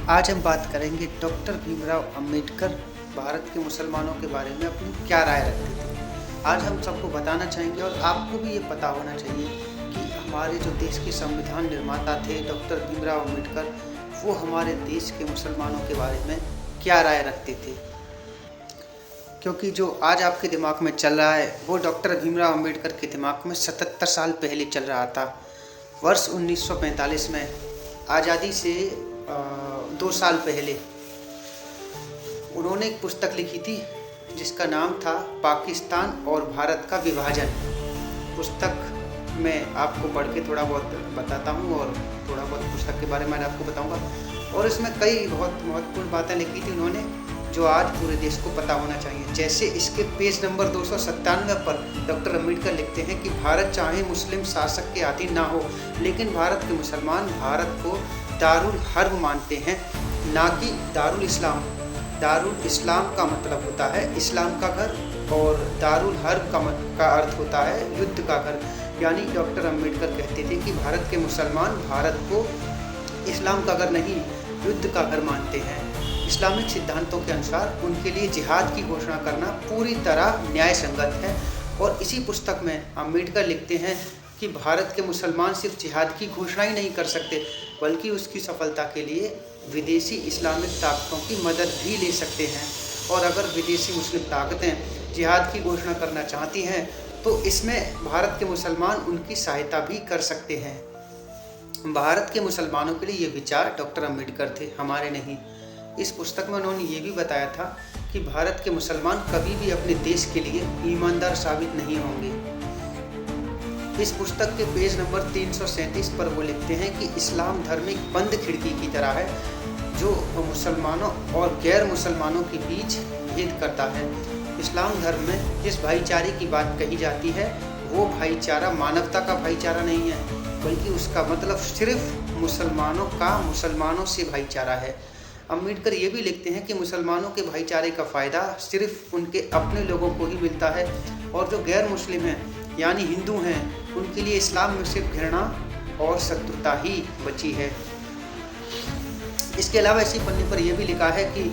आज हम बात करेंगे डॉक्टर भीमराव अंबेडकर भारत के मुसलमानों के बारे में अपनी क्या राय रखते थे। आज हम सबको बताना चाहेंगे और आपको भी ये पता होना चाहिए कि हमारे जो देश के संविधान निर्माता थे डॉक्टर भीमराव अंबेडकर, वो हमारे देश के मुसलमानों के बारे में क्या राय रखते थे। क्योंकि जो आज आपके दिमाग में चल रहा है वो डॉक्टर भीमराव अंबेडकर के दिमाग में 77 साल पहले चल रहा था। वर्ष 1945 में आज़ादी से 2 साल पहले उन्होंने एक पुस्तक लिखी थी जिसका नाम था पाकिस्तान और भारत का विभाजन। पुस्तक मैं आपको पढ़ के थोड़ा बहुत बताता हूँ और थोड़ा बहुत पुस्तक के बारे में आपको बताऊँगा। और इसमें कई बहुत महत्वपूर्ण बातें लिखी थी उन्होंने जो आज पूरे देश को पता होना चाहिए। जैसे इसके पेज नंबर 297 पर डॉक्टर अंबेडकर लिखते हैं कि भारत चाहे मुस्लिम शासक के अधीन ना हो, लेकिन भारत के मुसलमान भारत को दारुल हर्ब मानते हैं, ना कि दारुल इस्लाम। दारुल इस्लाम का मतलब होता है इस्लाम का घर और दारुल हर्ब का अर्थ होता है युद्ध का घर। यानी डॉक्टर अंबेडकर कहते थे कि भारत के मुसलमान भारत को इस्लाम का घर नहीं युद्ध का घर मानते हैं। इस्लामिक सिद्धांतों के अनुसार उनके लिए जिहाद की घोषणा करना पूरी तरह न्याय संगत है। और इसी पुस्तक में अंबेडकर लिखते हैं कि भारत के मुसलमान सिर्फ जिहाद की घोषणा ही नहीं कर सकते, बल्कि उसकी सफलता के लिए विदेशी इस्लामिक ताकतों की मदद भी ले सकते हैं। और अगर विदेशी मुस्लिम ताकतें जिहाद की घोषणा करना चाहती हैं तो इसमें भारत के मुसलमान उनकी सहायता भी कर सकते हैं। भारत के मुसलमानों के लिए ये विचार डॉक्टर अंबेडकर थे, हमारे नहीं। इस पुस्तक में उन्होंने ये भी बताया था कि भारत के मुसलमान कभी भी अपने देश के लिए ईमानदार साबित नहीं होंगे। इस पुस्तक के पेज नंबर 337 पर वो लिखते हैं कि इस्लाम धर्म एक बंद खिड़की की तरह है जो मुसलमानों और गैर मुसलमानों के बीच भेद करता है। इस्लाम धर्म में जिस भाईचारे की बात कही जाती है वो भाईचारा मानवता का भाईचारा नहीं है, बल्कि उसका मतलब सिर्फ मुसलमानों का मुसलमानों से भाईचारा है। अंबेडकर ये भी लिखते हैं कि मुसलमानों के भाईचारे का फ़ायदा सिर्फ उनके अपने लोगों को ही मिलता है और जो गैर मुस्लिम हैं यानी हिंदू हैं उनके लिए इस्लाम में सिर्फ घृणा और शत्रुता ही बची है। इसके अलावा इसी पन्ने पर यह भी लिखा है कि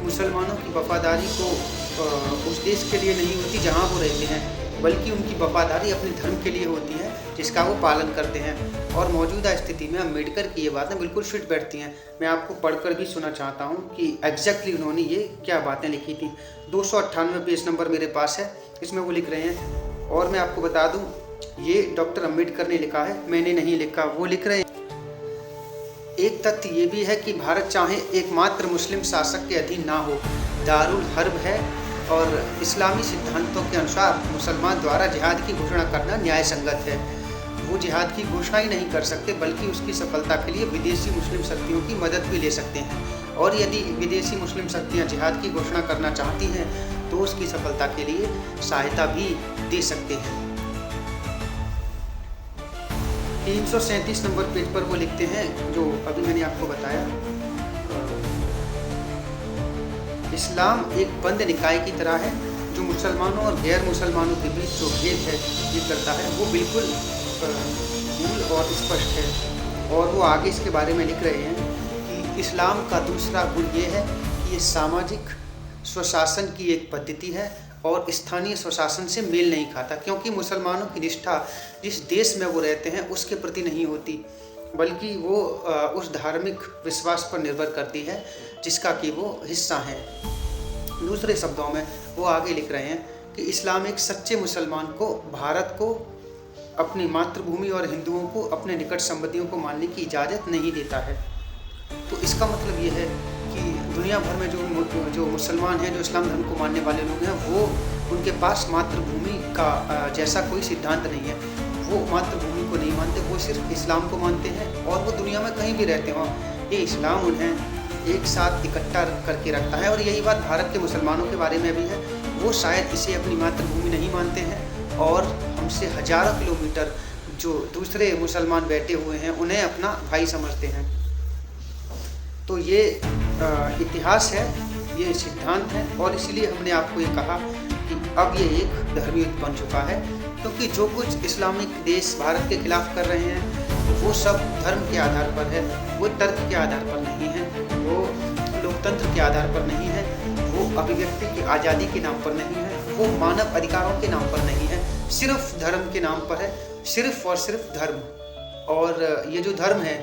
मुसलमानों की वफादारी को उस देश के लिए नहीं होती जहाँ वो रहते हैं, बल्कि उनकी वफादारी अपने धर्म के लिए होती है जिसका वो पालन करते हैं। और मौजूदा स्थिति में अंबेडकर की ये बातें बिल्कुल फिट बैठती हैं। मैं आपको पढ़कर भी सुना चाहता हूँ कि एग्जैक्टली उन्होंने ये क्या बातें लिखी थी। 298 पेज नंबर मेरे पास है, इसमें वो लिख रहे हैं। और मैं आपको बता दूँ ये डॉक्टर अंबेडकर ने लिखा है, मैंने नहीं लिखा, वो लिख रहे हैं। एक तथ्य ये भी है कि भारत चाहे एकमात्र मुस्लिम शासक के अधीन ना हो, दारुल हर्ब है और इस्लामी सिद्धांतों के अनुसार मुसलमान द्वारा जिहाद की घोषणा करना न्याय संगत है। वो जिहाद की घोषणा ही नहीं कर सकते, बल्कि उसकी सफलता के लिए विदेशी मुस्लिम शक्तियों की मदद भी ले सकते हैं। और यदि विदेशी मुस्लिम शक्तियाँ जिहाद की घोषणा करना चाहती हैं तो उसकी सफलता के लिए सहायता भी दे सकते हैं। 337 नंबर पेज पर वो लिखते हैं जो अभी मैंने आपको बताया, इस्लाम एक बंद निकाय की तरह है जो मुसलमानों और गैर मुसलमानों के बीच जो भेद है ये करता है वो बिल्कुल मूल और स्पष्ट है। और वो आगे इसके बारे में लिख रहे हैं कि इस्लाम का दूसरा गुण ये है कि ये सामाजिक स्वशासन की एक पद्धति है और स्थानीय स्वशासन से मेल नहीं खाता, क्योंकि मुसलमानों की निष्ठा जिस देश में वो रहते हैं उसके प्रति नहीं होती, बल्कि वो उस धार्मिक विश्वास पर निर्भर करती है जिसका कि वो हिस्सा हैं। दूसरे शब्दों में वो आगे लिख रहे हैं कि इस्लाम एक सच्चे मुसलमान को भारत को अपनी मातृभूमि और हिंदुओं को अपने निकट संबंधियों को मानने की इजाज़त नहीं देता है। तो इसका मतलब ये है कि दुनिया भर में जो मुसलमान हैं, जो इस्लाम धर्म को मानने वाले लोग हैं, वो उनके पास मातृभूमि का जैसा कोई सिद्धांत नहीं है। वो मातृभूमि को नहीं मानते, वो सिर्फ इस्लाम को मानते हैं और वो दुनिया में कहीं भी रहते हों, ये इस्लाम उन्हें एक साथ इकट्ठा करके रखता है। और यही बात भारत के मुसलमानों के बारे में भी है। वो शायद इसे अपनी मातृभूमि नहीं मानते हैं और हमसे हज़ारों किलोमीटर जो दूसरे मुसलमान बैठे हुए हैं उन्हें अपना भाई समझते हैं। तो ये इतिहास है, ये सिद्धांत है और इसलिए हमने आपको ये कहा कि अब ये एक धर्म युद्ध बन चुका है, क्योंकि जो कुछ इस्लामिक देश भारत के खिलाफ कर रहे हैं वो सब धर्म के आधार पर है, वो तर्क के आधार पर नहीं है, वो लोकतंत्र के आधार पर नहीं है, वो अभिव्यक्ति की आज़ादी के नाम पर नहीं है, वो मानव अधिकारों के नाम पर नहीं है, सिर्फ धर्म के नाम पर है, सिर्फ और सिर्फ धर्म। और ये जो धर्म है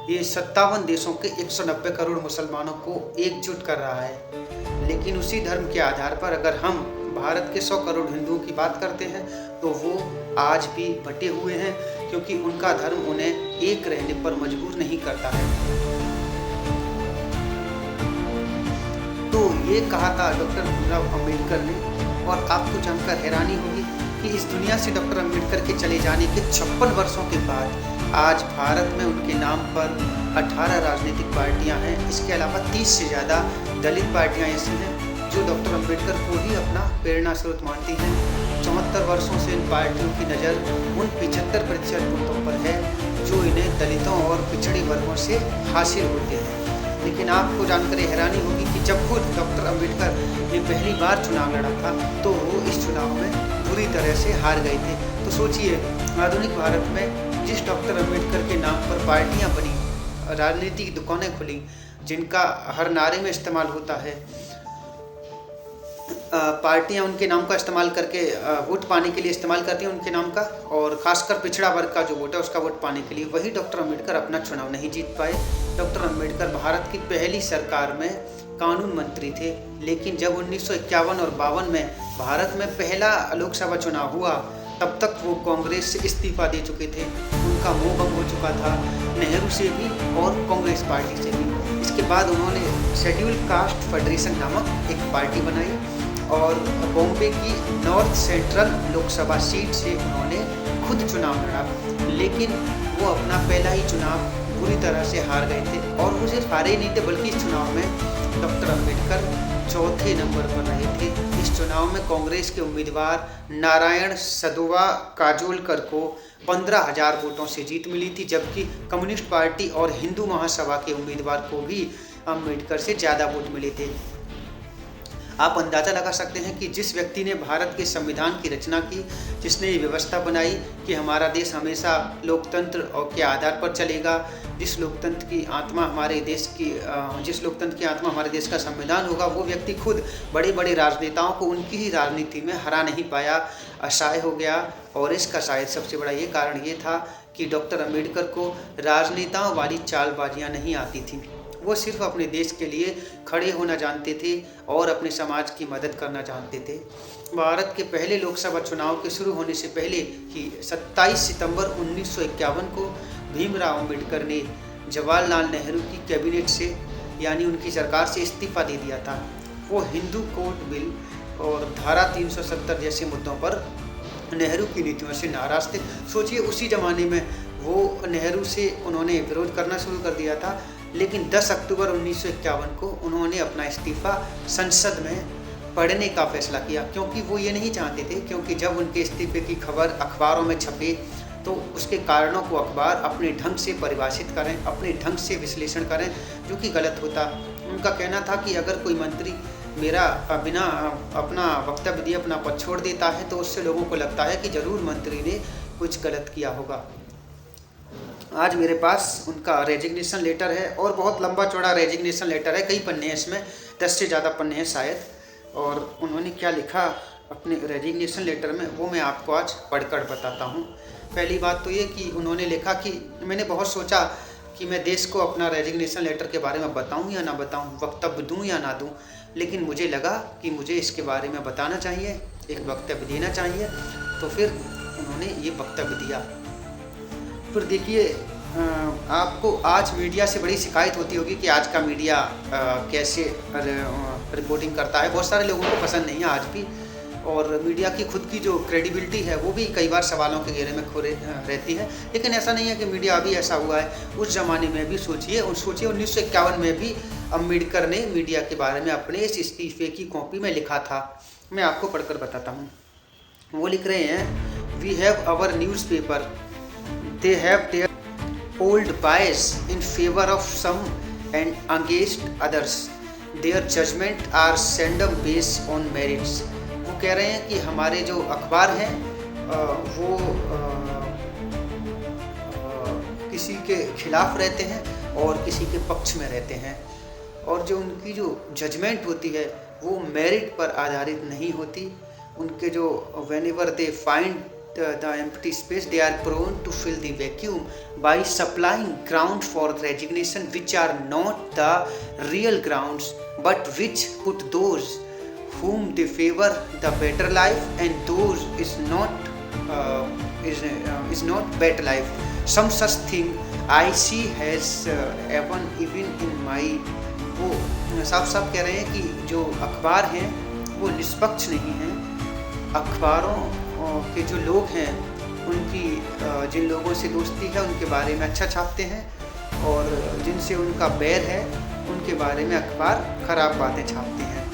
ये 57 देशों के 190 करोड़ मुसलमानों को एकजुट कर रहा है। लेकिन उसी धर्म के आधार पर अगर हम भारत के 100 करोड़ हिंदुओं की बात करते हैं तो वो आज भी बटे हुए हैं, क्योंकि उनका धर्म उन्हें एक रहने पर मजबूर नहीं करता है। तो ये कहा था डॉक्टर भीमराव अम्बेडकर ने, और आपको जानकर हैरानी होगी कि इस दुनिया से डॉक्टर अम्बेडकर के चले जाने के 56 वर्षों के बाद आज भारत में उनके नाम पर 18 राजनीतिक पार्टियां हैं। इसके अलावा 30 से ज़्यादा दलित पार्टियां ऐसी हैं जो डॉक्टर अम्बेडकर को ही अपना प्रेरणा स्रोत मानती हैं। 74 वर्षों से इन पार्टियों की नज़र उन 75% वोटों पर है जो इन्हें दलितों और पिछड़े वर्गों से हासिल होते हैं। लेकिन आपको जानकर हैरानी होगी कि जब खुद डॉक्टर अम्बेडकर ने पहली बार चुनाव लड़ा था तो वो इस चुनाव में पूरी तरह से हार गए थे। तो सोचिए, आधुनिक भारत में जिस डॉक्टर अम्बेडकर के नाम पर पार्टियां बनी, राजनीतिक दुकानें खुली, जिनका हर नारे में इस्तेमाल होता है, पार्टियां उनके नाम का इस्तेमाल करके वोट पाने के लिए इस्तेमाल करती हैं उनके नाम का, और खासकर पिछड़ा वर्ग का जो वोट है उसका वोट पाने के लिए, वही डॉक्टर अम्बेडकर अपना चुनाव नहीं जीत पाए। डॉक्टर अम्बेडकर भारत की पहली सरकार में कानून मंत्री थे, लेकिन जब 1951 और 52 में भारत में पहला लोकसभा चुनाव हुआ तब तक वो कांग्रेस से इस्तीफा दे चुके थे। उनका मोह भंग हो चुका था नेहरू से भी और कांग्रेस पार्टी से भी। इसके बाद उन्होंने शेड्यूल कास्ट फेडरेशन नामक एक पार्टी बनाई और बॉम्बे की नॉर्थ सेंट्रल लोकसभा सीट से उन्होंने खुद चुनाव लड़ा, लेकिन वो अपना पहला ही चुनाव पूरी तरह से हार गए थे। और वो सिर्फ हारे ही नहीं थे, बल्कि इस चुनाव में डॉक्टर अम्बेडकर चौथे नंबर पर रहे थे। इस चुनाव में कांग्रेस के उम्मीदवार नारायण सदोवा काजोलकर को 15,000 वोटों से जीत मिली थी, जबकि कम्युनिस्ट पार्टी और हिंदू महासभा के उम्मीदवार को भी अम्बेडकर से ज़्यादा वोट मिले थे। आप अंदाज़ा लगा सकते हैं कि जिस व्यक्ति ने भारत के संविधान की रचना की, जिसने ये व्यवस्था बनाई कि हमारा देश हमेशा लोकतंत्र और के आधार पर चलेगा, जिस लोकतंत्र की आत्मा हमारे देश का संविधान होगा, वो व्यक्ति खुद बड़े बड़े राजनेताओं को उनकी ही राजनीति में हरा नहीं पाया, असहाय हो गया। और इसका शायद सबसे बड़ा ये कारण ये था कि डॉक्टर अम्बेडकर को राजनेताओं वाली चालबाजियाँ नहीं आती थी। वो सिर्फ अपने देश के लिए खड़े होना जानते थे और अपने समाज की मदद करना जानते थे। भारत के पहले लोकसभा चुनाव के शुरू होने से पहले ही 27 सितंबर 1951 को भीमराव अम्बेडकर ने जवाहरलाल नेहरू की कैबिनेट से, यानी उनकी सरकार से, इस्तीफा दे दिया था। वो हिंदू कोड बिल और धारा 370 जैसे मुद्दों पर नेहरू की नीतियों से नाराज थे। सोचिए, उसी ज़माने में वो नेहरू से उन्होंने विरोध करना शुरू कर दिया था, लेकिन 10 अक्टूबर 1951 को उन्होंने अपना इस्तीफा संसद में पढ़ने का फैसला किया, क्योंकि वो ये नहीं चाहते थे, क्योंकि जब उनके इस्तीफे की खबर अखबारों में छपे तो उसके कारणों को अखबार अपने ढंग से परिभाषित करें, अपने ढंग से विश्लेषण करें, जो कि गलत होता। उनका कहना था कि अगर कोई मंत्री मेरा बिना अपना वक्तव्य दिए अपना पद छोड़ देता है तो उससे लोगों को लगता है कि ज़रूर मंत्री ने कुछ गलत किया होगा। आज मेरे पास उनका रेजिग्नेशन लेटर है, और बहुत लंबा चौड़ा रेजिग्नेशन लेटर है, कई पन्ने हैं इसमें, 10 से ज़्यादा पन्ने हैं शायद। और उन्होंने क्या लिखा अपने रेजिग्नेशन लेटर में, वो मैं आपको आज पढ़कर बताता हूँ। पहली बात तो ये कि उन्होंने लिखा कि मैंने बहुत सोचा कि मैं देश को अपना रेजिग्नेशन लेटर के बारे में बताऊँ या ना बताऊँ, वक्तव्य दूँ या ना दूँ, लेकिन मुझे लगा कि मुझे इसके बारे में बताना चाहिए, एक वक्तव्य देना चाहिए। तो फिर उन्होंने ये वक्तव्य दिया। फिर देखिए, आपको आज मीडिया से बड़ी शिकायत होती होगी कि आज का मीडिया कैसे रिपोर्टिंग करता है। बहुत सारे लोगों को पसंद नहीं है आज भी, और मीडिया की खुद की जो क्रेडिबिलिटी है वो भी कई बार सवालों के घेरे में रहती है। लेकिन ऐसा नहीं है कि मीडिया अभी ऐसा हुआ है, उस ज़माने में भी सोचिए 1951 में भी अम्बेडकर ने मीडिया के बारे में अपने इस इस्तीफे की कॉपी में लिखा था। मैं आपको पढ़कर बताता हूँ। वो लिख रहे हैं, we have our newspaper, they have their old bias in favor of some and against others. Their judgment are seldom based on merits. वो कह रहे हैं कि हमारे जो अखबार हैं वो किसी के खिलाफ रहते हैं और किसी के पक्ष में रहते हैं, और जो उनकी जो जजमेंट होती है वो मेरिट पर आधारित नहीं होती। उनके जो whenever they find the empty space, they are prone to fill the vacuum by supplying grounds for resignation which are not the real grounds but which put those whom they favor the better life and those is not better life. Some such thing I see has happened even in my। वो साफ साफ कह रहे हैं कि जो अखबार हैं वो निष्पक्ष नहीं हैं। अखबारों के जो लोग हैं उनकी जिन लोगों से दोस्ती है उनके बारे में अच्छा छापते हैं, और जिनसे उनका बैर है उनके बारे में अखबार खराब बातें छापते हैं।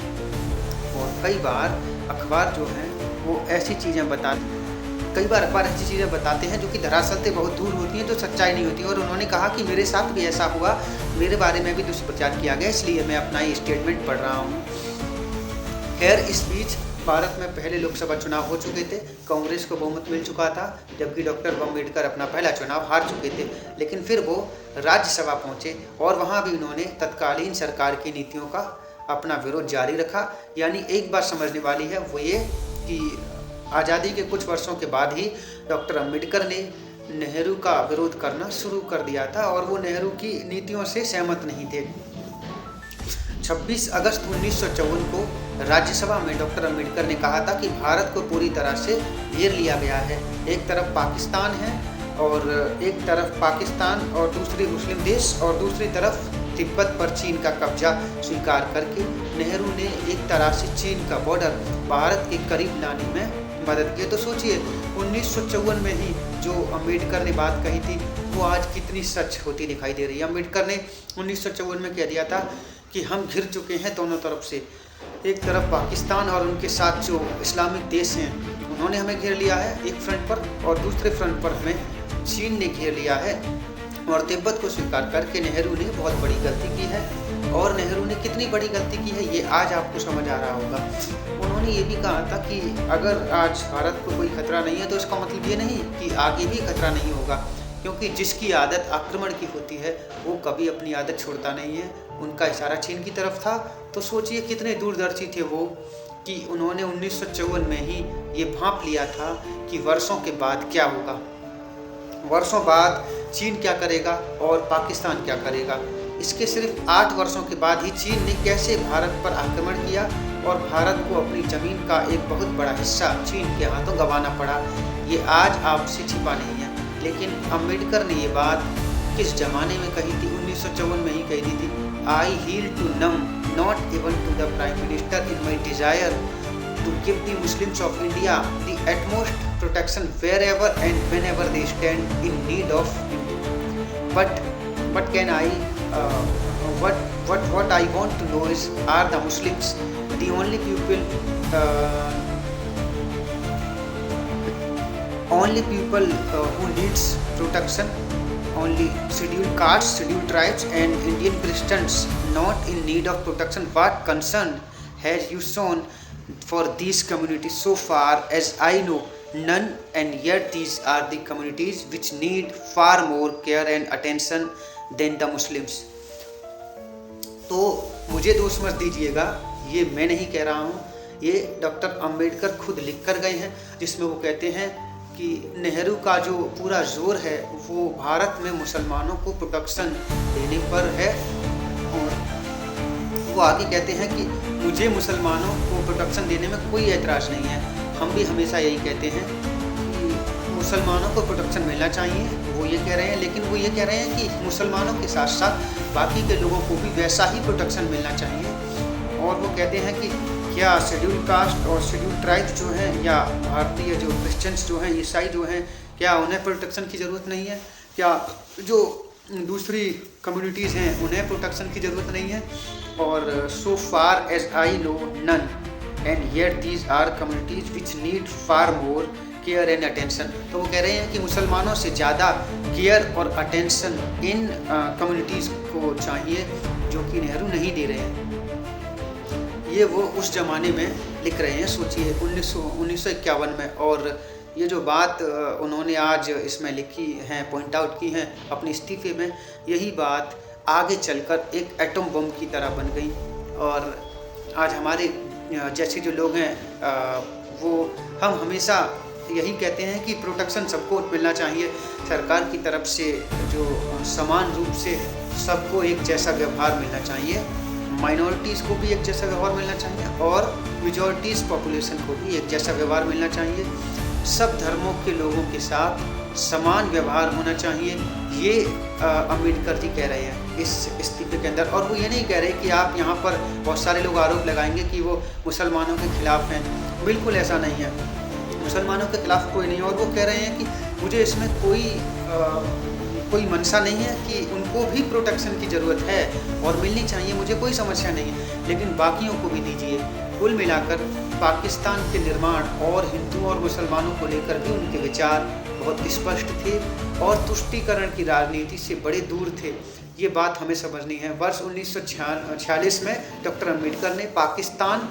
और कई बार अखबार जो हैं वो ऐसी चीज़ें ऐसी चीज़ें बताते हैं जो कि दरअसल से बहुत दूर होती हैं, जो सच्चाई नहीं होती। और उन्होंने कहा कि मेरे साथ भी ऐसा हुआ, मेरे बारे में भी दुष्प्रचार किया गया, इसलिए मैं अपना ये स्टेटमेंट पढ़ रहा हूँ। खैर, इस बीच भारत में पहले लोकसभा चुनाव हो चुके थे, कांग्रेस को बहुमत मिल चुका था, जबकि डॉक्टर अम्बेडकर अपना पहला चुनाव हार चुके थे। लेकिन फिर वो राज्यसभा पहुँचे और वहाँ भी उन्होंने तत्कालीन सरकार की नीतियों का अपना विरोध जारी रखा। यानी एक बात समझने वाली है वो ये कि आज़ादी के कुछ वर्षों के बाद ही डॉक्टर अम्बेडकर ने नेहरू का विरोध करना शुरू कर दिया था, और वो नेहरू की नीतियों से सहमत नहीं थे। 26 अगस्त 1954 को राज्यसभा में डॉक्टर अम्बेडकर ने कहा था कि भारत को पूरी तरह से घेर लिया गया है। एक तरफ पाकिस्तान है और दूसरी मुस्लिम देश, और दूसरी तरफ तिब्बत पर चीन का कब्जा स्वीकार करके नेहरू ने एक तरह से चीन का बॉर्डर भारत के करीब लाने में मदद की। तो सोचिए 1954 में ही जो अम्बेडकर ने बात कही थी वो आज कितनी सच होती दिखाई दे रही है। अम्बेडकर ने 1954 में कह दिया था कि हम घिर चुके हैं दोनों तरफ से। एक तरफ पाकिस्तान और उनके साथ जो इस्लामिक देश हैं उन्होंने हमें घेर लिया है एक फ्रंट पर, और दूसरे फ्रंट पर हमें चीन ने घेर लिया है। और तिब्बत को स्वीकार करके नेहरू ने बहुत बड़ी गलती की है। और नेहरू ने कितनी बड़ी गलती की है ये आज आपको समझ आ रहा होगा। उन्होंने ये भी कहा था कि अगर आज भारत को कोई खतरा नहीं है तो इसका मतलब ये नहीं कि आगे भी खतरा नहीं होगा, क्योंकि जिसकी आदत आक्रमण की होती है वो कभी अपनी आदत छोड़ता नहीं है। उनका इशारा चीन की तरफ था। तो सोचिए कितने दूरदर्शी थे वो कि उन्होंने 1954 में ही ये भांप लिया था कि वर्षों के बाद क्या होगा, वर्षों बाद चीन क्या करेगा और पाकिस्तान क्या करेगा। इसके सिर्फ 8 वर्षों के बाद ही चीन ने कैसे भारत पर आक्रमण किया और भारत को अपनी ज़मीन का एक बहुत बड़ा हिस्सा चीन के हाथों गंवाना पड़ा। ये आज आपसे छिपा नहीं है। लेकिन अम्बेडकर ने ये बात किस ज़माने में कही थी? 1954 में ही कही थी। I yield to none not even to the prime minister in my desire to give the Muslims of India the utmost protection wherever and whenever they stand in need of it. But can I? What I want to know is, are the Muslims the only people who needs protection? Only scheduled castes, scheduled tribes, and Indian Christians not in need of protection. What concern has you shown for these communities? So far as I know, none, and yet these are the communities which need far more care and attention than the Muslims. तो मुझे दोष मत दीजिएगा, ये मैं नहीं कह रहा हूँ, ये डॉक्टर अम्बेडकर खुद लिख कर गए हैं, जिसमें वो कहते हैं कि नेहरू का जो पूरा जोर है वो भारत में मुसलमानों को प्रोटेक्शन देने पर है। और वो आगे कहते हैं कि मुझे मुसलमानों को प्रोटेक्शन देने में कोई एतराज़ नहीं है। हम भी हमेशा यही कहते हैं कि मुसलमानों को प्रोटेक्शन मिलना चाहिए, वो ये कह रहे हैं। लेकिन वो ये कह रहे हैं कि मुसलमानों के साथ साथ बाकी के लोगों को भी वैसा ही प्रोटेक्शन मिलना चाहिए। और वो कहते हैं कि क्या शेड्यूल कास्ट और शेड्यूल ट्राइब्स जो हैं, या भारतीय जो क्रिश्चियंस जो हैं, ईसाई जो हैं, क्या उन्हें प्रोटेक्शन की ज़रूरत नहीं है? क्या जो दूसरी कम्युनिटीज़ हैं उन्हें प्रोटेक्शन की ज़रूरत नहीं है? और so far as I know none, and yet these are communities which need far more care and attention. तो वो कह रहे हैं कि मुसलमानों से ज़्यादा केयर और अटेंशन इन कम्युनिटीज़ को चाहिए, जो कि नेहरू नहीं दे रहे हैं। ये वो उस ज़माने में लिख रहे हैं। सोचिए 1951 में, और ये जो बात उन्होंने आज इसमें लिखी है, पॉइंट आउट की है अपने इस्तीफे में, यही बात आगे चलकर एक एटम बम की तरह बन गई। और आज हमारे जैसे जो लोग हैं वो हम हमेशा यही कहते हैं कि प्रोटेक्शन सबको मिलना चाहिए सरकार की तरफ से, जो समान रूप से सबको एक जैसा व्यवहार मिलना चाहिए, माइनॉरिटीज़ को भी एक जैसा व्यवहार मिलना चाहिए और मेजॉरिटीज़ पॉपुलेशन को भी एक जैसा व्यवहार मिलना चाहिए। सब धर्मों के लोगों के साथ समान व्यवहार होना चाहिए, ये अम्बेडकर जी कह रहे हैं इस इस्तीफे के अंदर। और वो ये नहीं कह रहे कि आप यहाँ पर बहुत सारे लोग आरोप लगाएंगे कि वो मुसलमानों के खिलाफ हैं, बिल्कुल ऐसा नहीं है, मुसलमानों के खिलाफ कोई नहीं है। और वो कह रहे हैं कि मुझे इसमें कोई मंशा नहीं है कि उनको भी प्रोटेक्शन की ज़रूरत है और मिलनी चाहिए, मुझे कोई समस्या नहीं है, लेकिन बाकियों को भी दीजिए। कुल मिलाकर पाकिस्तान के निर्माण और हिंदुओं और मुसलमानों को लेकर भी उनके विचार बहुत स्पष्ट थे और तुष्टीकरण की राजनीति से बड़े दूर थे। ये बात हमें समझनी है। वर्ष 1946 में डॉक्टर अम्बेडकर ने पाकिस्तान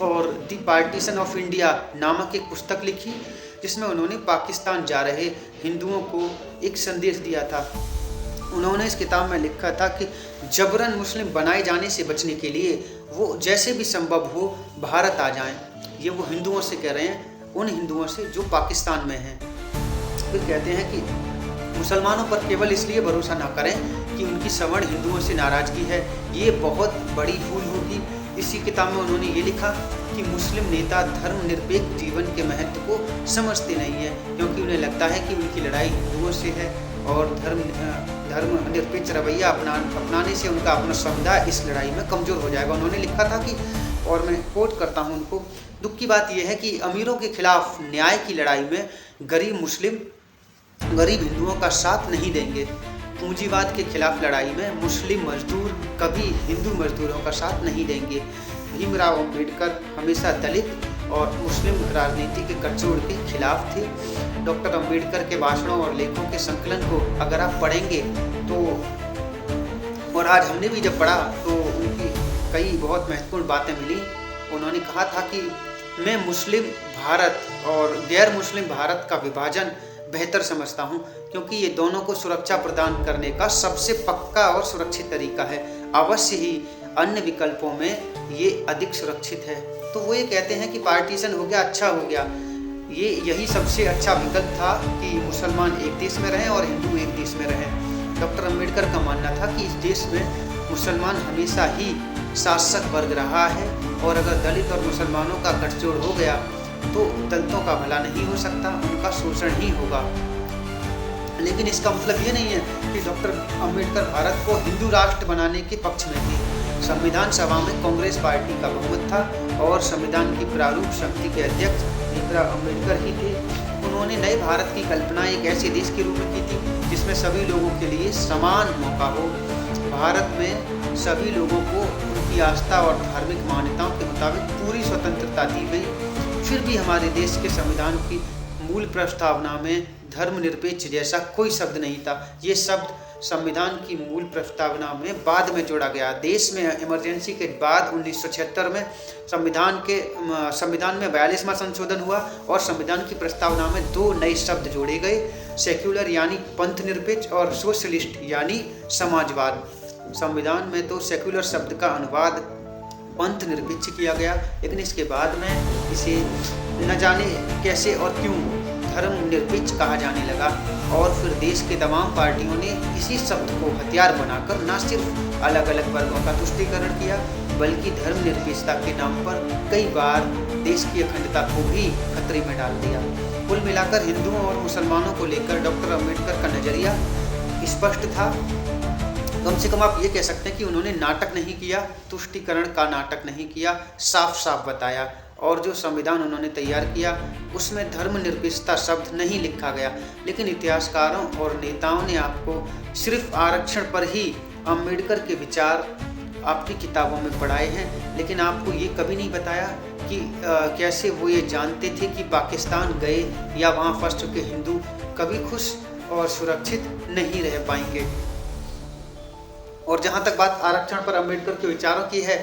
और दी पार्टीशन ऑफ इंडिया नामक एक पुस्तक लिखी, जिसमें उन्होंने पाकिस्तान जा रहे हिंदुओं को एक संदेश दिया था। उन्होंने इस किताब में लिखा था कि जबरन मुस्लिम बनाए जाने से बचने के लिए वो जैसे भी संभव हो भारत आ जाएं। ये वो हिंदुओं से कह रहे हैं, उन हिंदुओं से जो पाकिस्तान में हैं। फिर कहते हैं कि मुसलमानों पर केवल इसलिए भरोसा ना करें कि उनकी सवर्ण हिंदुओं से नाराज़गी है, ये बहुत बड़ी भूल होगी। इसी किताब में उन्होंने ये लिखा कि मुस्लिम नेता धर्मनिरपेक्ष जीवन के महत्व को समझते नहीं है, क्योंकि उन्हें लगता है कि उनकी लड़ाई हिंदुओं से है और धर्मनिरपेक्ष रवैया अपनाने से उनका अपना समुदाय इस लड़ाई में कमज़ोर हो जाएगा। उन्होंने लिखा था कि, और मैं कोट करता हूँ उनको, दुख की बात यह है कि अमीरों के खिलाफ न्याय की लड़ाई में गरीब मुस्लिम गरीब हिंदुओं का साथ नहीं देंगे। पूंजीवाद के खिलाफ लड़ाई में मुस्लिम मजदूर कभी हिंदू मजदूरों का साथ नहीं देंगे। भीमराव अम्बेडकर हमेशा दलित और मुस्लिम राजनीति के गठजोड़ के खिलाफ थे। डॉक्टर अम्बेडकर के भाषणों और लेखों के संकलन को अगर आप पढ़ेंगे तो, और आज हमने भी जब पढ़ा तो उनकी कई बहुत महत्वपूर्ण बातें मिली। उन्होंने कहा था कि मैं मुस्लिम भारत और गैर मुस्लिम भारत का विभाजन बेहतर समझता हूँ, क्योंकि ये दोनों को सुरक्षा प्रदान करने का सबसे पक्का और सुरक्षित तरीका है। अवश्य ही अन्य विकल्पों में ये अधिक सुरक्षित है। तो वो ये कहते हैं कि पार्टीशन हो गया, अच्छा हो गया, यही सबसे अच्छा विकल्प था कि मुसलमान एक देश में रहें और हिंदू एक देश में रहें। डॉक्टर अम्बेडकर का मानना था कि इस देश में मुसलमान हमेशा ही शासक वर्ग रहा है और अगर दलित और मुसलमानों का गठजोड़ हो गया तो दलितों का भला नहीं हो सकता, उनका शोषण ही होगा। लेकिन इसका मतलब ये नहीं है कि डॉक्टर अम्बेडकर भारत को हिंदू राष्ट्र बनाने के पक्ष में थे। संविधान सभा में कांग्रेस पार्टी का बहुमत था और संविधान की प्रारूप समिति के अध्यक्ष भीमराव अम्बेडकर ही थे। उन्होंने नए भारत की कल्पना एक ऐसे देश के रूप में की थी जिसमें सभी लोगों के लिए समान मौका हो। भारत में सभी लोगों को उनकी आस्था और धार्मिक मान्यताओं के मुताबिक पूरी स्वतंत्रता दी गई। फिर भी हमारे देश के संविधान की मूल प्रस्तावना में धर्मनिरपेक्ष जैसा कोई शब्द नहीं था। ये शब्द संविधान की मूल प्रस्तावना में बाद में जोड़ा गया। देश में इमरजेंसी के बाद 1976 में संविधान में 42वां संशोधन हुआ और संविधान की प्रस्तावना में 2 नए शब्द जोड़े गए, सेक्युलर यानी पंथ निरपेक्ष और सोशलिस्ट यानी समाजवाद। संविधान में तो सेक्युलर शब्द का अनुवाद पंथ निरपेक्ष किया गया, लेकिन इसके बाद में इसे न जाने कैसे और क्यों धर्मनिरपेक्ष कहा जाने लगा। और फिर देश के तमाम पार्टियों ने इसी शब्द को हथियार बनाकर न सिर्फ अलग अलग वर्गों का तुष्टीकरण किया, बल्कि धर्मनिरपेक्षता के नाम पर कई बार देश की अखंडता को भी खतरे में डाल दिया। कुल मिलाकर हिंदुओं और मुसलमानों को लेकर डॉक्टर अम्बेडकर का नज़रिया स्पष्ट था। कम से कम आप ये कह सकते हैं कि उन्होंने नाटक नहीं किया, तुष्टीकरण का नाटक नहीं किया, साफ साफ बताया। और जो संविधान उन्होंने तैयार किया उसमें धर्मनिरपेक्षता शब्द नहीं लिखा गया, लेकिन इतिहासकारों और नेताओं ने आपको सिर्फ आरक्षण पर ही अम्बेडकर के विचार आपकी किताबों में पढ़ाए हैं, लेकिन आपको ये कभी नहीं बताया कि कैसे वो ये जानते थे कि पाकिस्तान गए या वहाँ फंस चुके हिंदू कभी खुश और सुरक्षित नहीं रह पाएंगे। और जहाँ तक बात आरक्षण पर अम्बेडकर के विचारों की है,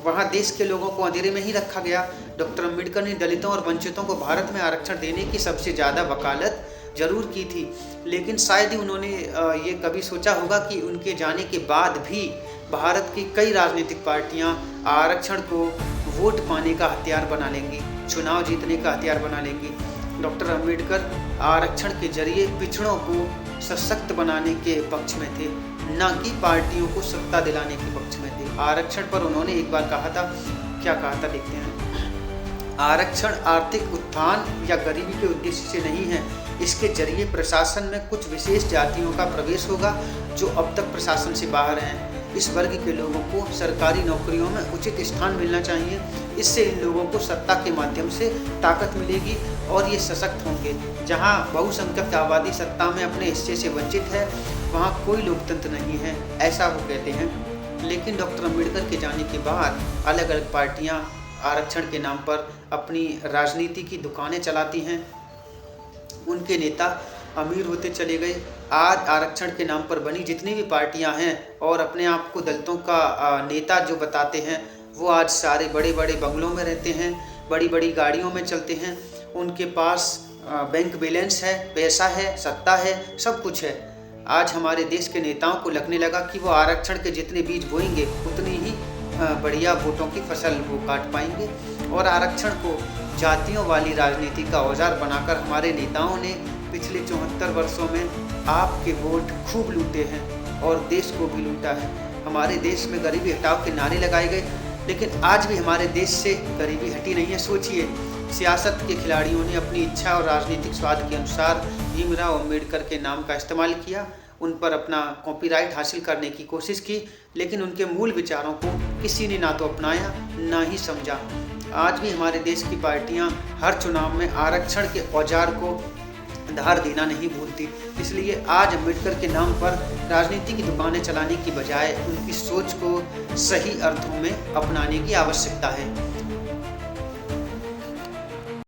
वहाँ देश के लोगों को अंधेरे में ही रखा गया। डॉक्टर अम्बेडकर ने दलितों और वंचितों को भारत में आरक्षण देने की सबसे ज़्यादा वकालत जरूर की थी, लेकिन शायद ही उन्होंने ये कभी सोचा होगा कि उनके जाने के बाद भी भारत की कई राजनीतिक पार्टियां आरक्षण को वोट पाने का हथियार बना लेंगी, चुनाव जीतने का हथियार बना लेंगी। डॉक्टर अम्बेडकर आरक्षण के जरिए पिछड़ों को सशक्त बनाने के पक्ष में थे, न कि पार्टियों को सत्ता दिलाने के पक्ष में थे। आरक्षण पर उन्होंने एक बार कहा था, क्या कहा था देखते हैं। आरक्षण आर्थिक उत्थान या गरीबी के उद्देश्य से नहीं है, इसके जरिए प्रशासन में कुछ विशेष जातियों का प्रवेश होगा जो अब तक प्रशासन से बाहर हैं। इस वर्ग के लोगों को सरकारी नौकरियों में उचित स्थान मिलना चाहिए। इससे इन लोगों को सत्ता के माध्यम से ताकत मिलेगी और ये सशक्त होंगे। जहां बहुसंख्यक आबादी सत्ता में अपने हिस्से से वंचित है, वहां कोई लोकतंत्र नहीं है, ऐसा वो कहते हैं। लेकिन डॉक्टर अम्बेडकर के जाने के बाद अलग अलग पार्टियां आरक्षण के नाम पर अपनी राजनीति की दुकानें चलाती हैं। उनके नेता अमीर होते चले गए। आज आरक्षण के नाम पर बनी जितनी भी पार्टियां हैं और अपने आप को दलितों का नेता जो बताते हैं, वो आज सारे बड़े बड़े बंगलों में रहते हैं, बड़ी बड़ी गाड़ियों में चलते हैं। उनके पास बैंक बैलेंस है, पैसा है, सत्ता है, सब कुछ है। आज हमारे देश के नेताओं को लगने लगा कि वो आरक्षण के जितने बीज बोएंगे उतनी ही बढ़िया वोटों की फसल वो काट पाएंगे। और आरक्षण को जातियों वाली राजनीति का औजार बनाकर हमारे नेताओं ने पिछले 74 वर्षों में आपके वोट खूब लूटे हैं और देश को भी लूटा है। हमारे देश में गरीबी हटाओ के नारे लगाए गए, लेकिन आज भी हमारे देश से गरीबी हटी नहीं है। सोचिए, सियासत के खिलाड़ियों ने अपनी इच्छा और राजनीतिक स्वाद के अनुसार भीमराव अम्बेडकर के नाम का इस्तेमाल किया, उन पर अपना कॉपीराइट हासिल करने की कोशिश की, लेकिन उनके मूल विचारों को किसी ने ना तो अपनाया ना ही समझा। आज भी हमारे देश की पार्टियां हर चुनाव में आरक्षण के औजार को धार देना नहीं भूलती। इसलिए आज अम्बेडकर के नाम पर राजनीति की दुकानें चलाने की बजाय उनकी सोच को सही अर्थों में अपनाने की आवश्यकता है।